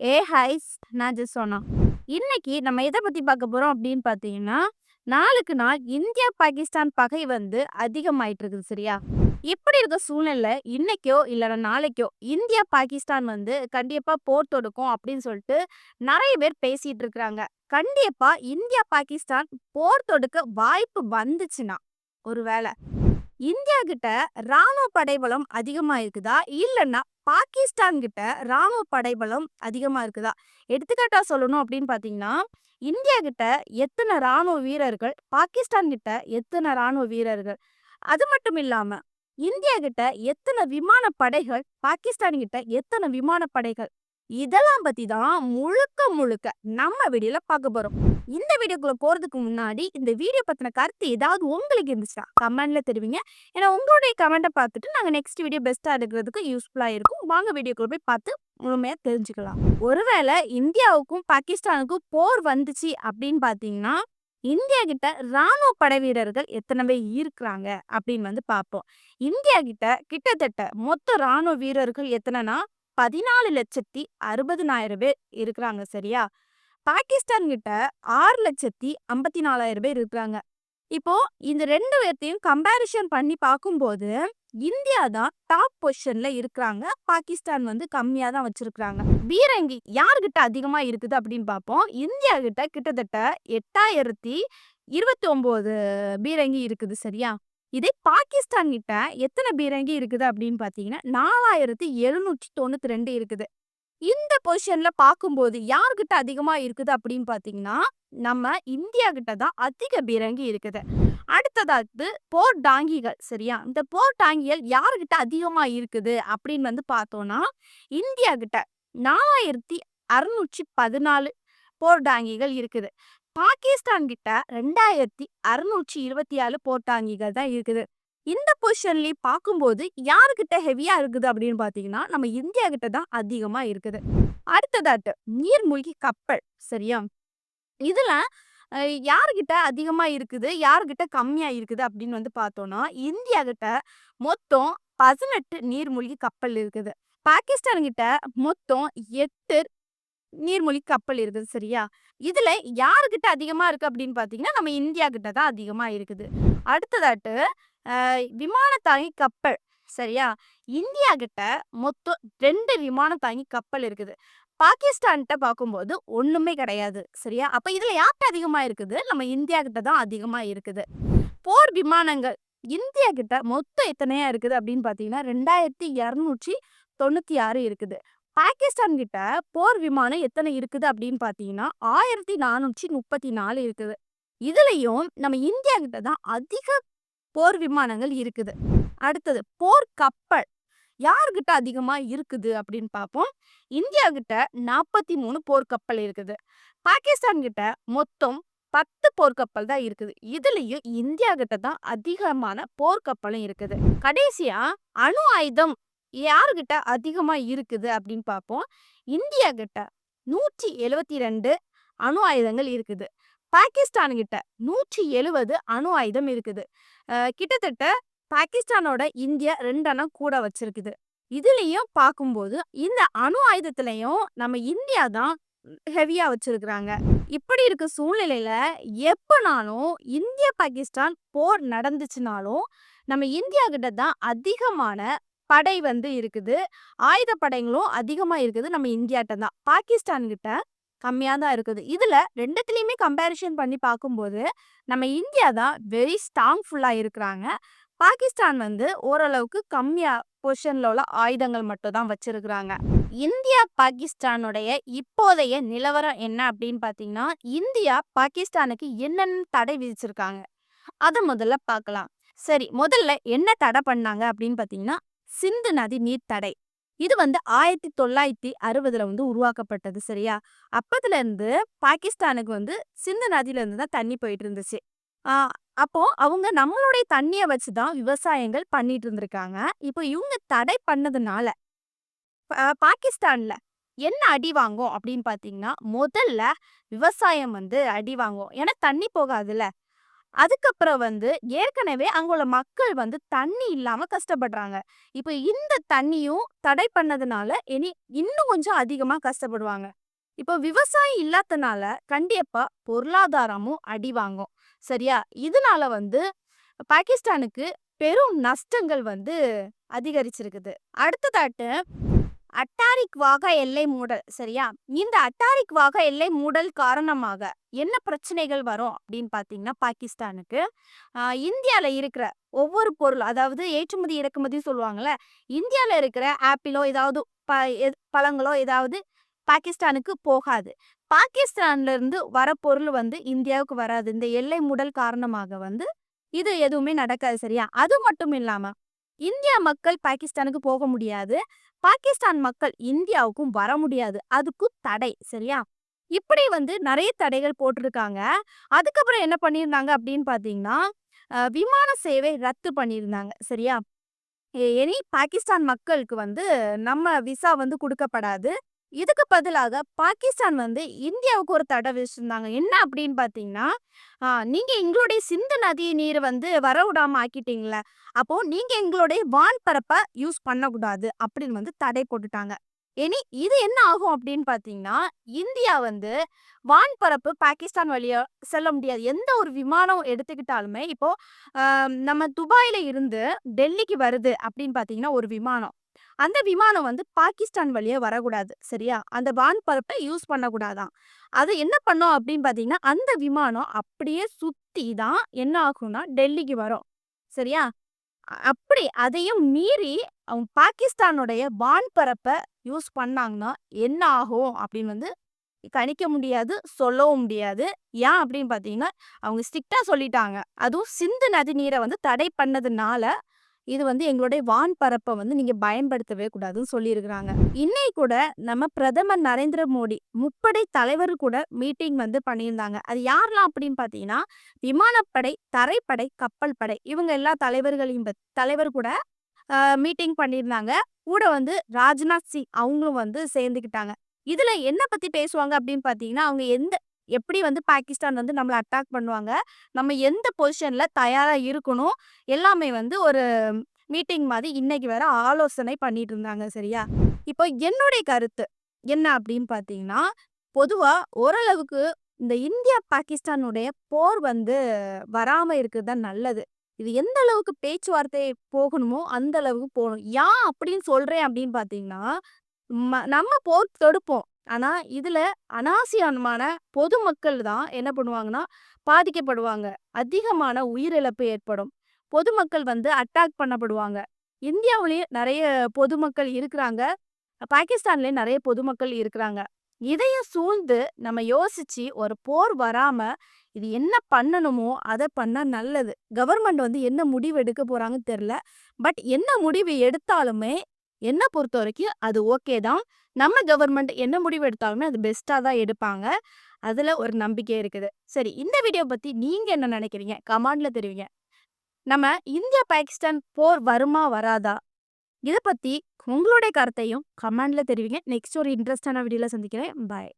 Highs நான் just சொன்னா. இன்னைக்கு நம்ம எத பத்தி பார்க்க போறோம் அப்படின்னு பார்த்தீங்கன்னா, நாளுக்கு நாள் இந்தியா, பாகிஸ்தான் பகை வந்து அதிகமாயிட்டு இருக்குது சரியா? இப்படி இருக்க சூழ்நிலையில இன்னைக்கோ இல்லன்னா நாளைக்கோ இந்தியா, பாகிஸ்தான் வந்து கண்டிப்பா போர் தொடுக்கும் அப்படின்னு சொல்லிட்டு நெறைய பேர் பேசிட்டு இருக்கிறாங்க. கண்டிப்பா இந்தியா, பாகிஸ்தான் போர் தொடுக்க வாய்ப்பு வந்துச்சுன்னா, ஒரு வேள இந்தியா கிட்ட ராணுவ படைபலம் அதிகமா இருக்குதா? இல்லன்னா பாகிஸ்தான் கிட்ட ராணுவ படைபலம் அதிகமா இருக்குதா? எடுத்துக்காட்டா சொல்லணும் அப்படின்னு பார்த்தீங்கன்னா, இந்தியா கிட்ட எத்தன ராணுவ வீரர்கள், பாகிஸ்தான் கிட்ட எத்தன ராணுவ வீரர்கள்? அது மட்டும் இல்லாம, இந்தியா கிட்ட எத்தன விமான படைகள், பாகிஸ்தான் கிட்ட எத்தன விமான படைகள்? இதெல்லாம் பத்தி தான் முழுக்க முழுக்க நம்ம வீடியோல பார்க்க போறோம். இந்த வீடியோக்குள்ள போறதுக்கு முன்னாடி, இந்த வீடியோ பத்தின கருத்து ஏதாவது உங்களுக்கு இருந்துச்சுன்னா, கமெண்ட்ல தெரிவிங்க. ஏன்னா உங்களுடைய கமெண்ட்ட பார்த்துட்டு நாங்க நெக்ஸ்ட் வீடியோ பெஸ்ட்டா எடுக்கிறதுக்கு யூஸ்ஃபுல்லா இருக்கும். வாங்க வீடியோக்குள்ள போய் பார்த்து முழுமையா தெரிஞ்சுக்கலாம். ஒருவேளை இந்தியாவுக்கும், பாகிஸ்தானுக்கும் போர் வந்துச்சு அப்படின்னு பார்த்தீங்கன்னா, இந்தியா கிட்ட ராணுவ படை வீரர்கள் எத்தன பேர் இருக்கிறாங்க அப்படின்னு வந்து பார்ப்போம். இந்தியா கிட்ட கிட்டத்தட்ட மொத்த ராணுவ வீரர்கள் எத்தனன்னா, 14,60,000 பேர் இருக்கிறாங்க சரியா? பாகிஸ்தான் கிட்ட 6,54,000 பேர் இருக்கிறாங்க. இப்போ இந்த 2 பேத்தையும் கம்பேரிசன் பண்ணி பார்க்கும்போது, இந்தியா தான் டாப் பொசிஷன்ல இருக்கிறாங்க. பாகிஸ்தான் வந்து கம்மியா தான் வச்சிருக்காங்க. பீரங்கி யார்கிட்ட அதிகமா இருக்குது அப்படின்னு பார்ப்போம். இந்தியா கிட்ட கிட்டத்தட்ட 8,029 பீரங்கி இருக்குது சரியா? இதே பாகிஸ்தான் கிட்ட எத்தன பீரங்கி இருக்குது அப்படின்னு பார்த்தீங்கன்னா, 4,792 இருக்குது. இந்த பொசிஷன்ல பார்க்கும்போது யார்கிட்ட அதிகமா இருக்குது அப்படின்னு பார்த்தீங்கன்னா, நம்ம இந்தியா கிட்ட தான் அதிக பீரங்கி இருக்குது. அடுத்ததாவது போர் டாங்கிகள் சரியா? இந்த போர் டாங்கிகள் யார்கிட்ட அதிகமா இருக்குது அப்படின்னு வந்து பார்த்தோம்னா, இந்தியா கிட்ட 4,614 போர் டாங்கிகள் இருக்குது. பாகிஸ்தான் கிட்ட 2,627 போர் டாங்கிகள் தான் இருக்குது. இந்த பொசிஷன்லயே பார்க்கும்போது யாருகிட்ட ஹெவியா இருக்குது அப்படின்னு பார்த்தீங்கன்னா, நம்ம இந்தியா கிட்ட தான் அதிகமா இருக்குது. அடுத்ததாட்டு நீர்மூழ்கி கப்பல் சரியா? இதுல அ யார்கிட்ட அதிகமா இருக்குது, யார்கிட்ட கம்மியா இருக்குது அப்படின்னு வந்து பார்த்தோம்னா, இந்தியா கிட்ட மொத்தம் 18 நீர்மூழ்கி கப்பல் இருக்குது. பாகிஸ்தான் கிட்ட மொத்தம் 8 நீர்மூழ்கி கப்பல் இருக்குது சரியா? இதுல யார்கிட்ட அதிகமா இருக்கு அப்படின்னு பார்த்தீங்கன்னா, நம்ம இந்தியா கிட்ட தான் அதிகமா இருக்குது. அடுத்ததாட்டு விமான தாங்கி கப்பல் சரியா? இந்தியா கிட்ட மொத்தம் 2 விமான தாங்கி கப்பல் இருக்குது. பாகிஸ்தான்ட்ட பார்க்கும்போது ஒண்ணுமே கிடையாது சரியா? அப்ப இதுல யார்ட்ட அதிகமா இருக்குது? நம்ம இந்தியா கிட்ட தான் அதிகமா இருக்குது. போர் விமானங்கள் இந்தியா கிட்ட மொத்தம் எத்தனையா இருக்குது அப்படின்னு பார்த்தீங்கன்னா, 2,296 இருக்குது. பாகிஸ்தான் கிட்ட போர் விமானம் எத்தனை இருக்குது அப்படின்னு பார்த்தீங்கன்னா, 1,434 இருக்குது. இதுலயும் நம்ம இந்தியா கிட்ட தான் அதிக போர் விமானங்கள் இருக்குது. அடுத்தது போர் கப்பல் யார்கிட்ட அதிகமா இருக்குது அப்படின்னு பார்ப்போம். இந்தியா கிட்ட 43 போர்க்கப்பல் இருக்குது. பாகிஸ்தான் கிட்ட மொத்தம் 10 போர்க்கப்பல் தான் இருக்குது. இதுலயும் இந்தியா கிட்ட தான் அதிகமான போர்க்கப்பலும் இருக்குது. கடைசியா அணு ஆயுதம் யார்கிட்ட அதிகமா இருக்குது அப்படின்னு பார்ப்போம். இந்தியா கிட்ட 172 அணு ஆயுதங்கள் இருக்குது. பாகிஸ்தான் கிட்ட 170 அணு ஆயுதம் இருக்குது. கிட்டத்தட்ட பாகிஸ்தானோட இந்தியா 2 அணு கூட வச்சிருக்குது. இதுலயும் பார்க்கும்போது இந்த அணு ஆயுதத்திலயும் நம்ம இந்தியா தான் ஹெவியா வச்சிருக்கிறாங்க. இப்படி இருக்க சூழ்நிலையில எப்பனாலும் இந்தியா பாகிஸ்தான் போர் நடந்துச்சுனாலும் நம்ம இந்தியா கிட்ட தான் அதிகமான படை வந்து இருக்குது. ஆயுத படைகளும் அதிகமா இருக்குது நம்ம இந்தியாட்ட தான். பாகிஸ்தான் கிட்ட கம்மியா தான் இருக்குது. இதுல 2த்துலயுமே கம்பேரிசன் பண்ணி பார்க்கும்போது நம்ம இந்தியா தான் வெரி ஸ்ட்ராங்ஃபுல்லா இருக்கிறாங்க. பாகிஸ்தான் வந்து ஓரளவுக்கு கம்மியா பொசிஷன்ல உள்ள ஆயுதங்கள் மட்டும் தான் வச்சிருக்கிறாங்க. இந்தியா பாகிஸ்தானுடைய இப்போதைய நிலவரம் என்ன அப்படின்னு பார்த்தீங்கன்னா, இந்தியா பாகிஸ்தானுக்கு என்னென்ன தடை விதிச்சிருக்காங்க அத முதல்ல பார்க்கலாம். சரி, முதல்ல என்ன தடை பண்ணாங்க அப்படின்னு பார்த்தீங்கன்னா, சிந்து நதி நீர் தடை. இது வந்து 1960ல வந்து உருவாக்கப்பட்டது சரியா? அப்பத்துல இருந்து பாகிஸ்தானுக்கு வந்து சிந்து நதியில இருந்து தான் தண்ணி போயிட்டு இருந்துச்சு. ஆ அப்போ அவங்க நம்மளுடைய தண்ணிய வச்சு தான் விவசாயங்கள் பண்ணிட்டு இருந்திருக்காங்க. இப்போ இவங்க தடை பண்ணதுனால பாகிஸ்தான்ல என்ன அடி வாங்கும் அப்படின்னு பார்த்தீங்கன்னா, முதல்ல விவசாயம் வந்து அடி வாங்கும். ஏன்னா தண்ணி போகாதுல்ல. அதுக்கப்புறம் வந்து ஏற்கனவே அங்க உள்ள மக்கள் வந்து தண்ணி இல்லாம கஷ்டப்படுறாங்க. இப்ப இந்த தண்ணியும் தடை பண்ணதுனால இன்னும் கொஞ்சம் அதிகமா கஷ்டப்படுவாங்க. இப்போ விவசாயம் இல்லாதனால கண்டிப்பா பொருளாதாரமும் அடி வாங்கும். சரியா? இதனால வந்து பாகிஸ்தானுக்கு பெரும் நஷ்டங்கள் வந்து அதிகரிச்சிருக்குது. அடுத்ததாட்டு அட்டாரிக் வாகா எல்லை மூடல். சரியா? இந்த அட்டாரிக் வாகா எல்லை மூடல் காரணமாக என்ன பிரச்சனைகள் வரும் அப்படின்னு பார்த்தீங்கன்னா, பாகிஸ்தானுக்கு இந்தியால இருக்கிற ஒவ்வொரு பொருள், அதாவது ஏற்றுமதி, இறக்குமதி சொல்லுவாங்கல்ல. இந்தியால இருக்கிற ஆப்பிளோ ஏதாவது ப பழங்களோ ஏதாவது பாகிஸ்தானுக்கு போகாது. பாகிஸ்தான்ல இருந்து வர பொருள் வந்து இந்தியாவுக்கு வராது. இந்த எல்லை மூடல் காரணமாக வந்து இது எதுவுமே நடக்காது. சரியா? அது மட்டும் இல்லாம இந்தியா மக்கள் பாகிஸ்தானுக்கு போக முடியாது. பாகிஸ்தான் மக்கள் இந்தியாவுக்கும் வர முடியாது. அதுக்கும் தடை. சரியா? இப்படி வந்து நெறைய தடைகள் போட்டிருக்காங்க. அதுக்கப்புறம் என்ன பண்ணியிருந்தாங்க அப்படின்னு பார்த்தீங்கன்னா, விமான சேவை ரத்து பண்ணியிருந்தாங்க. சரியா? இனி பாகிஸ்தான் மக்களுக்கு வந்து நம்ம விசா வந்து குடுக்கப்படாது. இதுக்கு பதிலாக பாகிஸ்தான் வந்து இந்தியாவுக்கு ஒரு தடை விதிச்சிருந்தாங்க. என்ன அப்படின்னு பார்த்தீங்கன்னா, நீங்க எங்களுடைய சிந்து நதி நீர் வந்து வரவிடாம ஆக்கிட்டீங்கல்ல, அப்போ நீங்க எங்களுடைய வான்பரப்ப யூஸ் பண்ணக்கூடாது அப்படின்னு வந்து தடை போட்டுட்டாங்க. இனி இது என்ன ஆகும் அப்படின்னு பார்த்தீங்கன்னா, இந்தியா வந்து வான்பரப்பு பாகிஸ்தான் வழியா செல்ல முடியாது. எந்த ஒரு விமானம் எடுத்துக்கிட்டாலுமே இப்போ நம்ம துபாயில இருந்து டெல்லிக்கு வருது அப்படின்னு பார்த்தீங்கன்னா ஒரு விமானம். அந்த விமானம் வந்து பாகிஸ்தான் வழியா வரக்கூடாது. சரியா? அந்த வான்பரப்ப யூஸ் பண்ணக்கூடாதாம். அது என்ன பண்ணும் அப்படின்னு பார்த்தீங்கன்னா, அந்த விமானம் அப்படியே சுத்தி தான் என்ன ஆகும்னா டெல்லிக்கு வரும். சரியா? அப்படி அதையும் மீறி அவங்க பாகிஸ்தானுடைய வான்பரப்ப யூஸ் பண்ணாங்கன்னா என்ன ஆகும் அப்படின்னு வந்து கணிக்க முடியாது, சொல்லவும் முடியாது. ஏன் அப்படின்னு பார்த்தீங்கன்னா, அவங்க ஸ்ட்ரிக்ட்டா சொல்லிட்டாங்க. அதுவும் சிந்து நதி நீரை வந்து தடை பண்ணதுனால, இது வந்து எங்களுடைய வான்பரப்ப வந்து நீங்க பயன்படுத்தவே கூடாதுன்னு சொல்லியிருக்கிறாங்க. இன்னைக்கு கூட நம்ம பிரதமர் நரேந்திர மோடி முப்படை தலைவர் கூட மீட்டிங் வந்து பண்ணியிருந்தாங்க. அது யாரெல்லாம் அப்படின்னு பார்த்தீங்கன்னா, விமானப்படை, தரைப்படை, கப்பல் படை இவங்க எல்லா தலைவர்களையும் தலைவர் கூட மீட்டிங் பண்ணியிருந்தாங்க. கூட வந்து ராஜ்நாத் சிங் அவங்களும் வந்து சேர்ந்துக்கிட்டாங்க. இதுல என்ன பத்தி பேசுவாங்க அப்படின்னு பார்த்தீங்கன்னா, அவங்க எப்படி வந்து பாகிஸ்தான் வந்து நம்மள அட்டாக் பண்ணுவாங்க, நம்ம எந்த பொசிஷன்ல தயாரா இருக்கணும், எல்லாமே வந்து ஒரு மீட்டிங் மாதிரி இன்னைக்கு வேற ஆலோசனை பண்ணிட்டு இருந்தாங்க. சரியா? இப்போ என்னுடைய கருத்து என்ன அப்படின்னு பார்த்தீங்கன்னா, பொதுவா ஓரளவுக்கு இந்த இந்தியா பாகிஸ்தானுடைய போர் வந்து வராம இருக்கிறது தான் நல்லது. இது எந்த அளவுக்கு பேச்சுவார்த்தை போகணுமோ அந்த அளவுக்கு போகணும். ஏன் அப்படின்னு சொல்றேன் அப்படின்னு பார்த்தீங்கன்னா, நம்ம போர் தொடுப்போம். ஆனா, இதுல அனாவசியமான பொதுமக்கள் தான் என்ன பண்ணுவாங்கன்னா, பாதிக்கப்படுவாங்க. அதிகமான உயிரிழப்பு ஏற்படும். பொதுமக்கள் வந்து அட்டாக் பண்ணப்படுவாங்க. இந்தியாவுலயும் நெறைய பொதுமக்கள் இருக்கிறாங்க. பாகிஸ்தான்லயும் நெறைய பொதுமக்கள் இருக்கிறாங்க. இதையும் சூழ்ந்து நம்ம யோசிச்சு ஒரு போர் வராம, இது என்ன பண்ணணுமோ அத பண்ணா நல்லது. கவர்மெண்ட் வந்து என்ன முடிவு எடுக்க போறாங்கன்னு தெரியல. பட் என்ன முடிவு எடுத்தாலுமே என்ன பொறுத்தவரைக்கும் அது ஓகே தான். நம்ம கவர்மெண்ட் என்ன முடிவு எடுத்தாலுமே அது பெஸ்ட்டா தான் எடுப்பாங்க. அதுல ஒரு நம்பிக்கை இருக்குது. சரி, இந்த வீடியோ பத்தி நீங்க என்ன நினைக்கிறீங்க? கமெண்ட்ல தெரிவிங்க. நம்ம இந்தியா, பாகிஸ்தான் போர் வருமா? வராதா? இத பத்தி உங்களுடைய கருத்தையும் கமெண்ட்ல தெரிவிங்க. நெக்ஸ்ட் ஒரு இன்ட்ரெஸ்டான வீடியோல சந்திக்கிறேன். பாய்.